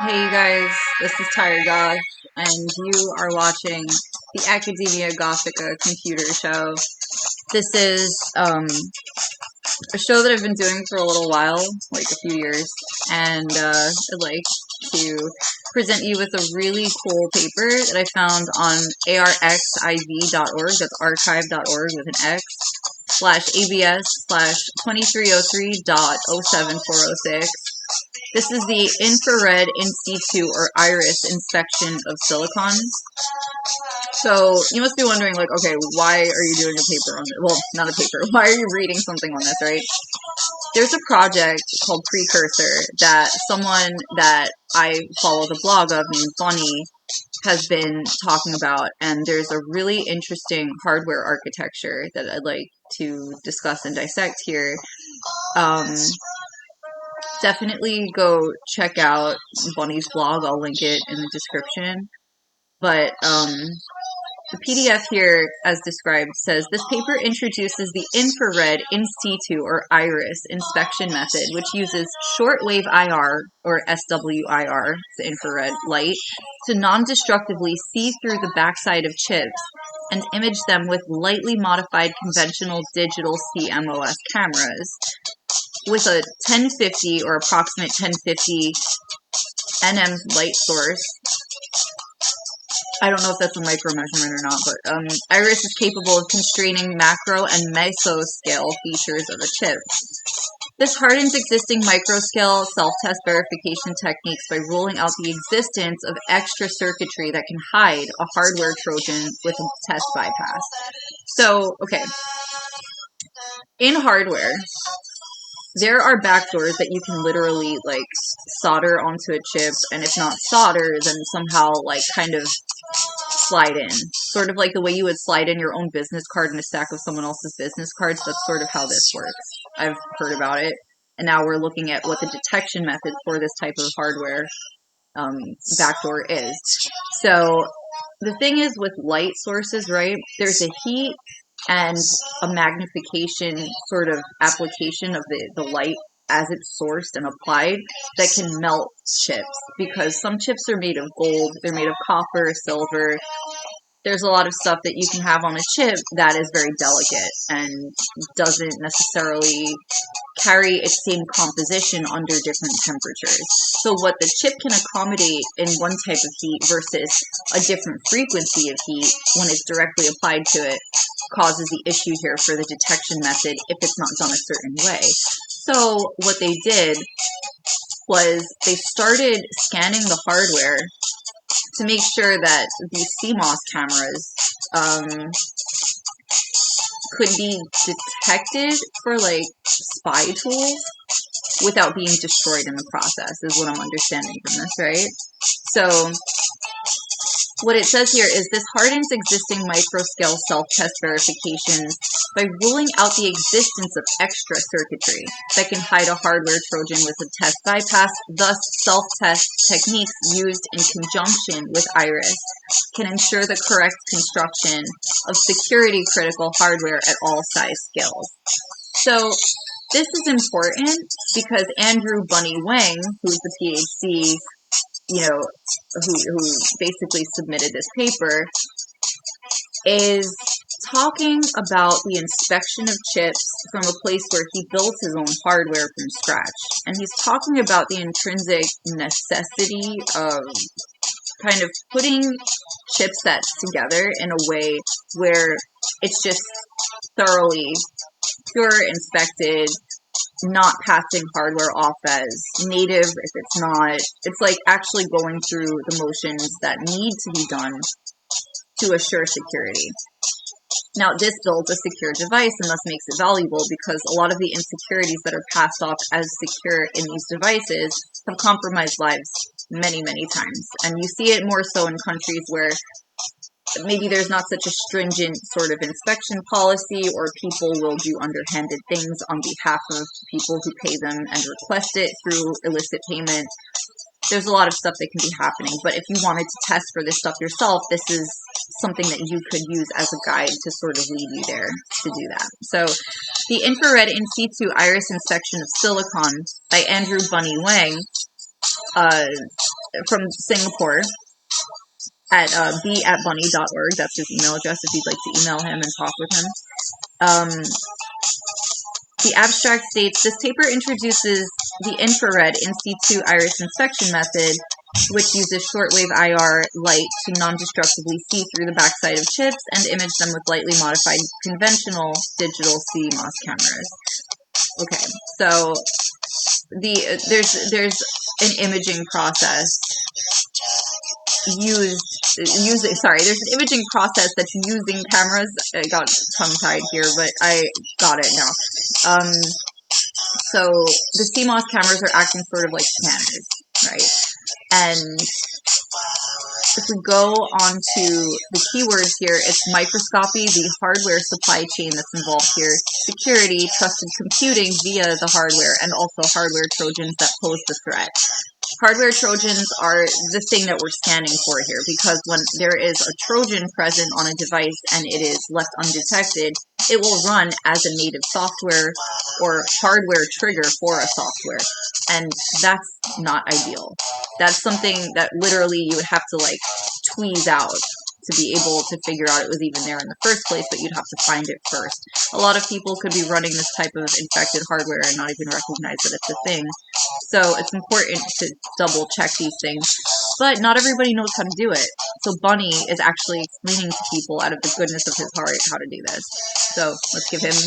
Hey you guys, this is Tyre Goth, and you are watching the Academia Gothica computer show. This is a show that I've been doing for a little while, like a few years, and I'd like to present you with a really cool paper that I found on arxiv.org, that's archive.org with an X, /abs/2303.07406. This is the infrared in situ or iris inspection of silicon. So you must be wondering, like, okay, why are you doing a paper on this? Well, not a paper. Why are you reading something on this, right? There's a project called Precursor that someone that I follow the blog of named Bunnie has been talking about, and there's a really interesting hardware architecture that I'd like to discuss and dissect here. Definitely go check out Bunnie's blog. I'll link it in the description. But the PDF here, as described, says this paper introduces the infrared in situ or iris inspection method, which uses shortwave IR or SWIR, the infrared light, to non-destructively see through the backside of chips and image them with lightly modified conventional digital CMOS cameras. With a 1050 or approximate 1050 nm light source. I don't know if that's a micro measurement or not, but Iris is capable of constraining macro and mesoscale features of a chip. This hardens existing microscale self-test verification techniques by ruling out the existence of extra circuitry that can hide a hardware Trojan with a test bypass. So, okay. In hardware, there are backdoors that you can literally, like, solder onto a chip, and if not solder, then somehow, like, kind of slide in. Sort of like the way you would slide in your own business card in a stack of someone else's business cards. That's sort of how this works. I've heard about it. And now we're looking at what the detection method for this type of hardware backdoor is. So the thing is with light sources, right? There's a heat and a magnification sort of application of the light as it's sourced and applied that can melt chips, because some chips are made of gold, they're made of copper, silver. There's a lot of stuff that you can have on a chip that is very delicate and doesn't necessarily carry its same composition under different temperatures. So what the chip can accommodate in one type of heat versus a different frequency of heat when it's directly applied to it causes the issue here for the detection method if it's not done a certain way. So what they did was they started scanning the hardware to make sure that these CMOS cameras could be detected for, like, spy tools without being destroyed in the process, is what I'm understanding from this, right? So what it says here is this hardens existing microscale self-test verifications by ruling out the existence of extra circuitry that can hide a hardware Trojan with a test bypass. Thus, self-test techniques used in conjunction with Iris can ensure the correct construction of security-critical hardware at all size scales. So this is important because Andrew Bunnie Wang, who's the PhD, who basically submitted this paper, is talking about the inspection of chips from a place where he built his own hardware from scratch. And he's talking about the intrinsic necessity of kind of putting chipsets together in a way where it's just thoroughly pure, inspected, not passing hardware off as native if it's not. It's like actually going through the motions that need to be done to assure security. Now, this builds a secure device and thus makes it valuable because a lot of the insecurities that are passed off as secure in these devices have compromised lives many, many times. And you see it more so in countries where maybe there's not such a stringent sort of inspection policy, or people will do underhanded things on behalf of people who pay them and request it through illicit payment. There's a lot of stuff that can be happening, but if you wanted to test for this stuff yourself, this is something that you could use as a guide to sort of lead you there to do that. So the infrared in situ iris inspection of silicon by Andrew Bunnie Wang from Singapore at b@bunnie.org. That's his email address if you'd like to email him and talk with him. The abstract states, this paper introduces the infrared in situ iris inspection method, which uses shortwave IR light to non-destructively see through the backside of chips and image them with lightly modified conventional digital CMOS cameras. Okay, so there's an imaging process there's an imaging process that's using cameras. I got tongue-tied here, but I got it now. So the CMOS cameras are acting sort of like scanners, right? And if we go on to the keywords here, it's microscopy, the hardware supply chain that's involved here, security, trusted computing via the hardware, and also hardware trojans that pose the threat. Hardware trojans are the thing that we're scanning for here, because when there is a trojan present on a device and it is left undetected, it will run as a native software or hardware trigger for a software, and that's not ideal. That's something that literally you would have to like tweeze out to be able to figure out it was even there in the first place, but you'd have to find it first. A lot of people could be running this type of infected hardware and not even recognize that it's a thing. So it's important to double check these things, but not everybody knows how to do it. So Bunnie is actually explaining to people out of the goodness of his heart how to do this. So let's give him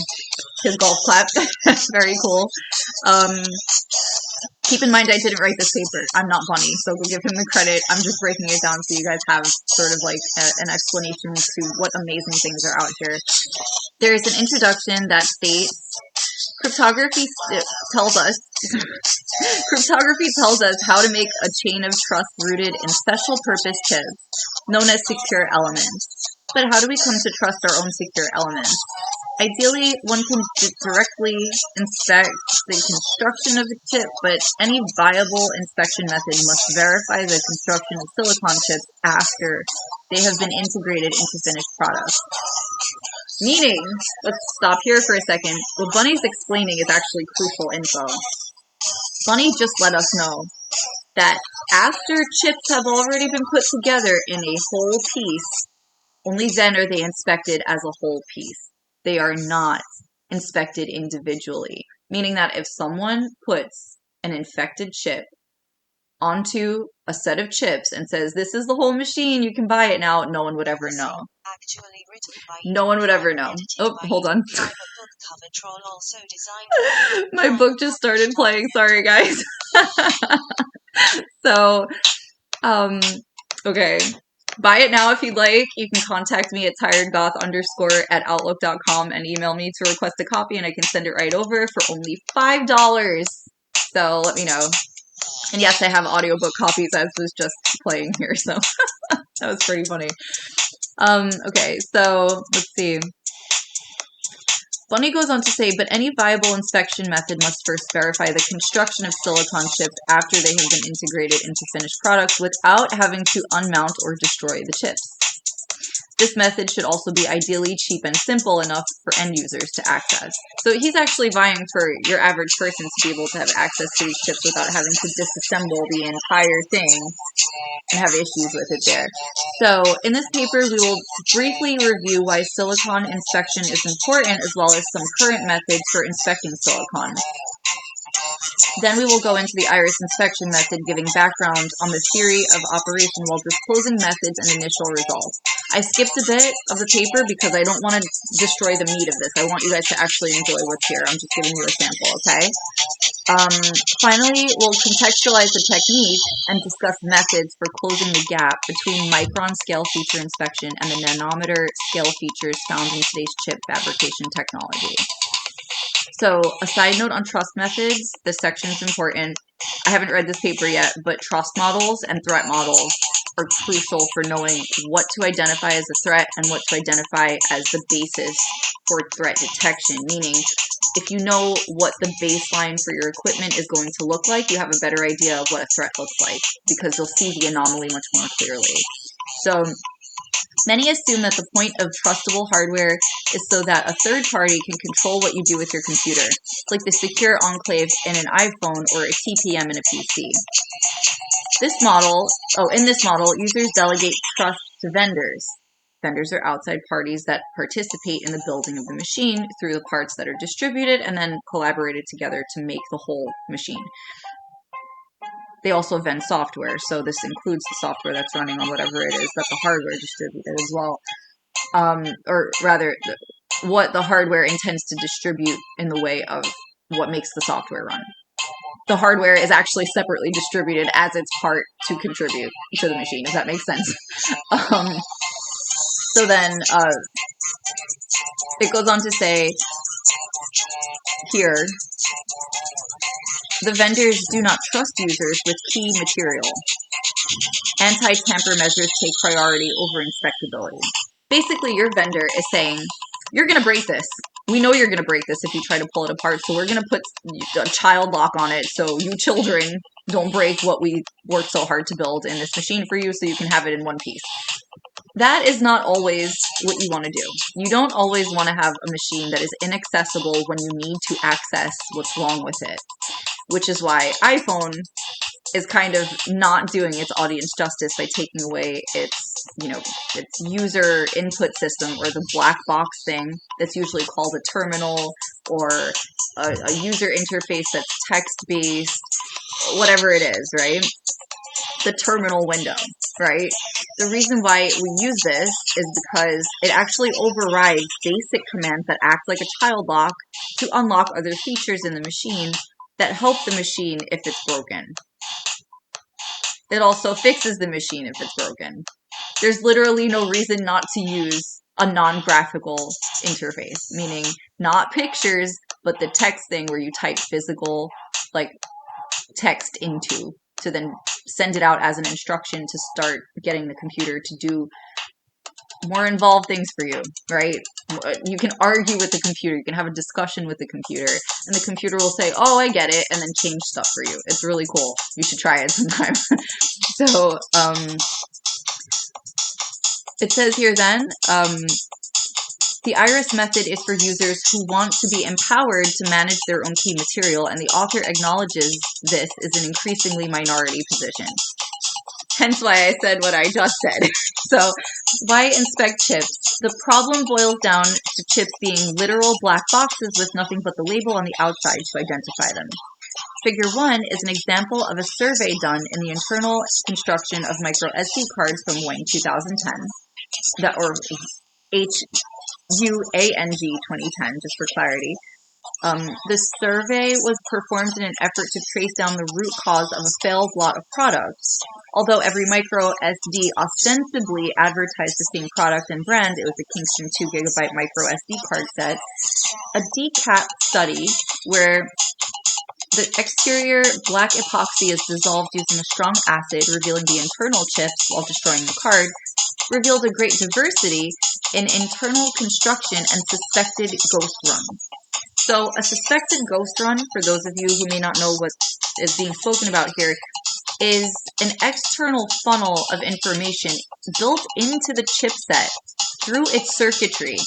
his golf clap. Very cool. Keep in mind, I didn't write this paper. I'm not Bunnie, so we'll give him the credit. I'm just breaking it down so you guys have sort of like an explanation to what amazing things are out here. There is an introduction that states, cryptography tells us how to make a chain of trust rooted in special purpose chips known as secure elements. But how do we come to trust our own secure elements? Ideally, one can directly inspect the construction of the chip, but any viable inspection method must verify the construction of silicon chips after they have been integrated into finished products. Meaning, let's stop here for a second, what Bunnie's explaining is actually crucial info. Bunnie just let us know that after chips have already been put together in a whole piece, only then are they inspected as a whole piece. They are not inspected individually, meaning that if someone puts an infected chip onto a set of chips and says, this is the whole machine, you can buy it now, no one would ever know. No one would ever know. Oh, hold on. My book just started playing. Sorry, guys. So, okay. Buy it now if you'd like. You can contact me at tiredgoth_@outlook.com and email me to request a copy, and I can send it right over for only $5. So let me know. And yes, I have audiobook copies, as was just playing here, so that was pretty funny. Okay, so let's see. Bunnie goes on to say, but any viable inspection method must first verify the construction of silicon chips after they have been integrated into finished products without having to unmount or destroy the chips. This method should also be ideally cheap and simple enough for end users to access. So he's actually vying for your average person to be able to have access to these chips without having to disassemble the entire thing and have issues with it there. So in this paper, we will briefly review why silicon inspection is important, as well as some current methods for inspecting silicon. Then we will go into the iris inspection method, giving background on the theory of operation while disclosing methods and initial results. I skipped a bit of the paper because I don't want to destroy the meat of this. I want you guys to actually enjoy what's here. I'm just giving you a sample, okay? Finally, we'll contextualize the technique and discuss methods for closing the gap between micron scale feature inspection and the nanometer scale features found in today's chip fabrication technology. So, a side note on trust methods, this section is important. I haven't read this paper yet, but trust models and threat models are crucial for knowing what to identify as a threat and what to identify as the basis for threat detection. Meaning, if you know what the baseline for your equipment is going to look like, you have a better idea of what a threat looks like, because you'll see the anomaly much more clearly. So, many assume that the point of trustable hardware is so that a third party can control what you do with your computer. It's like the secure enclave in an iPhone or a TPM in a PC. In this model, users delegate trust to vendors. Vendors are outside parties that participate in the building of the machine through the parts that are distributed and then collaborated together to make the whole machine. They also vend software, so this includes the software that's running on whatever it is that the hardware distributed as well. Or rather, what the hardware intends to distribute in the way of what makes the software run. The hardware is actually separately distributed as its part to contribute to the machine, if that makes sense. So then it goes on to say here, the vendors do not trust users with key material. Anti-tamper measures take priority over inspectability. Basically, your vendor is saying, you're going to break this. We know you're going to break this if you try to pull it apart, so we're going to put a child lock on it so you children don't break what we worked so hard to build in this machine for you so you can have it in one piece. That is not always what you want to do. You don't always want to have a machine that is inaccessible when you need to access what's wrong with it, which is why iPhone is kind of not doing its audience justice by taking away its user input system, or the black box thing that's usually called a terminal, or a user interface that's text-based, whatever it is, right? The terminal window, right? The reason why we use this is because it actually overrides basic commands that act like a child lock to unlock other features in the machine that help the machine if it's broken. It also fixes the machine if it's broken. There's literally no reason not to use a non-graphical interface, meaning not pictures, but the text thing where you type physical, like, text into to then send it out as an instruction to start getting the computer to do more involved things for you, right? You can argue with the computer, you can have a discussion with the computer, and the computer will say, oh, I get it, and then change stuff for you. It's really cool. You should try it sometime. So, it says here then, the iris method is for users who want to be empowered to manage their own key material, and the author acknowledges this is an increasingly minority position. Hence why I said what I just said. So, why inspect chips? The problem boils down to chips being literal black boxes with nothing but the label on the outside to identify them. Figure 1 is an example of a survey done in the internal construction of micro SD cards from Wang 2010, or HUANG 2010, just for clarity. The survey was performed in an effort to trace down the root cause of a failed lot of products. Although every micro SD ostensibly advertised the same product and brand, it was a Kingston 2GB micro SD card set, a DCAP study where the exterior black epoxy is dissolved using a strong acid, revealing the internal chips while destroying the card, revealed a great diversity in internal construction and suspected ghost runs. So a suspected ghost run, for those of you who may not know what is being spoken about here, is an external funnel of information built into the chipset through its circuitry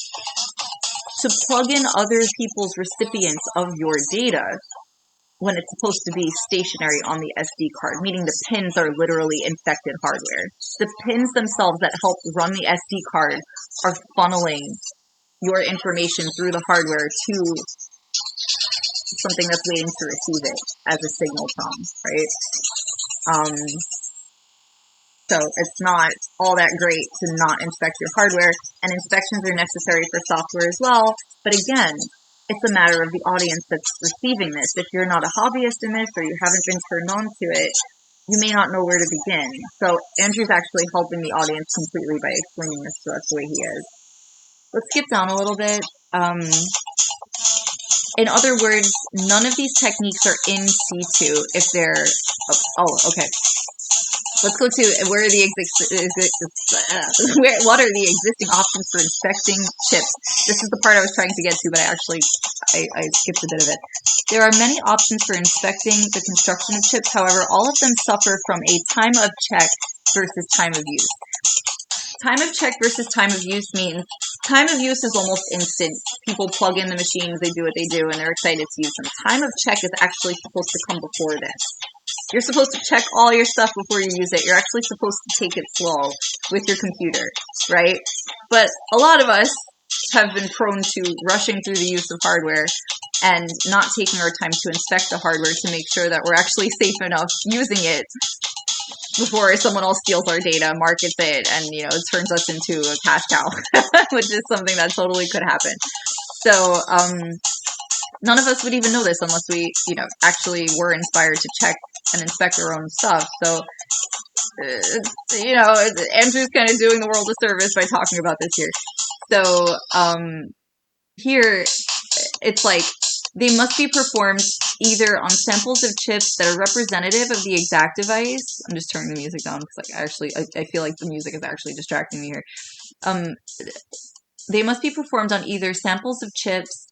to plug in other people's recipients of your data when it's supposed to be stationary on the SD card, meaning the pins are literally infected hardware. The pins themselves that help run the SD card are funneling your information through the hardware to something that's waiting to receive it as a signal prompt, right? So it's not all that great to not inspect your hardware, and inspections are necessary for software as well. But again, it's a matter of the audience that's receiving this. If you're not a hobbyist in this, or you haven't been turned on to it, you may not know where to begin. So Andrew's actually helping the audience completely by explaining this to us the way he is. Let's skip down a little bit. In other words, none of these techniques are in C2 if they're... okay. Let's go to what are the existing options for inspecting chips. This is the part I was trying to get to, but I skipped a bit of it. There are many options for inspecting the construction of chips. However, all of them suffer from a time of check versus time of use. Time of check versus time of use means time of use is almost instant. People plug in the machines, they do what they do, and they're excited to use them. Time of check is actually supposed to come before this. You're supposed to check all your stuff before you use it. You're actually supposed to take it slow with your computer, right? But a lot of us have been prone to rushing through the use of hardware and not taking our time to inspect the hardware to make sure that we're actually safe enough using it before someone else steals our data, markets it, and, you know, turns us into a cash cow, which is something that totally could happen. So, none of us would even know this unless we, you know, actually were inspired to check and inspect our own stuff. So, you know, Andrew's kind of doing the world a service by talking about this here. So, here, it's like, they must be performed either on samples of chips that are representative of the exact device. I'm just turning the music down because I feel like the music is actually distracting me here. They must be performed on either samples of chips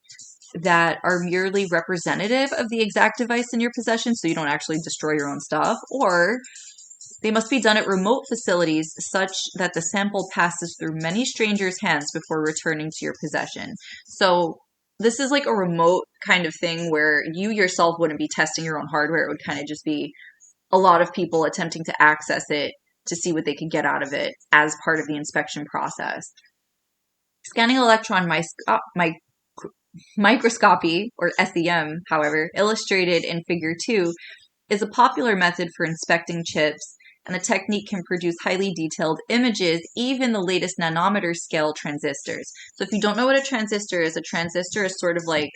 that are merely representative of the exact device in your possession, so you don't actually destroy your own stuff, or they must be done at remote facilities such that the sample passes through many strangers' hands before returning to your possession. So this is like a remote kind of thing where you yourself wouldn't be testing your own hardware. It would kind of just be a lot of people attempting to access it to see what they could get out of it as part of the inspection process. Scanning electron microscopy, or SEM, however, illustrated in Figure 2, is a popular method for inspecting chips, and the technique can produce highly detailed images, even the latest nanometer scale transistors. So if you don't know what a transistor is sort of like,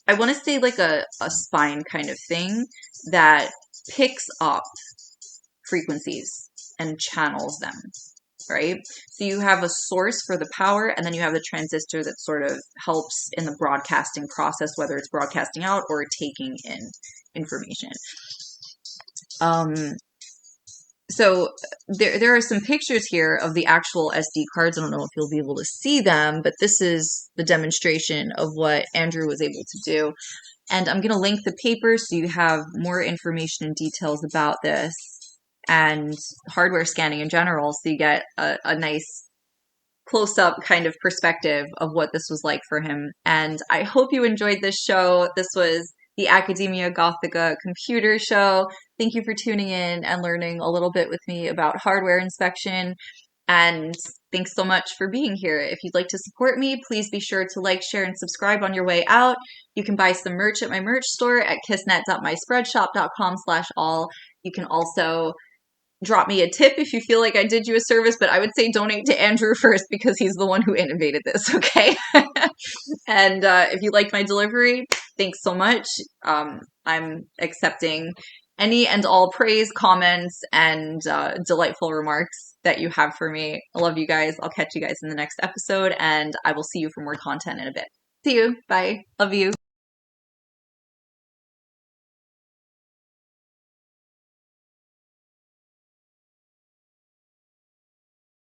I want to say like a spine kind of thing that picks up frequencies and channels them, right? So you have a source for the power, and then you have the transistor that sort of helps in the broadcasting process, whether it's broadcasting out or taking in information. So there are some pictures here of the actual SD cards. I don't know if you'll be able to see them, but this is the demonstration of what Andrew was able to do. And I'm going to link the paper so you have more information and details about this and hardware scanning in general, so you get a nice close-up kind of perspective of what this was like for him. And I hope you enjoyed this show. This was the Academia Gothica computer show. Thank you for tuning in and learning a little bit with me about hardware inspection. And thanks so much for being here. If you'd like to support me, please be sure to like, share, and subscribe on your way out. You can buy some merch at my merch store at kissnet.myspreadshop.com/all. You can also drop me a tip if you feel like I did you a service, but I would say donate to Andrew first because he's the one who innovated this, okay? And if you like my delivery, thanks so much. I'm accepting any and all praise, comments, and delightful remarks that you have for me. I love you guys. I'll catch you guys in the next episode, and I will see you for more content in a bit. See you. Bye. Love you.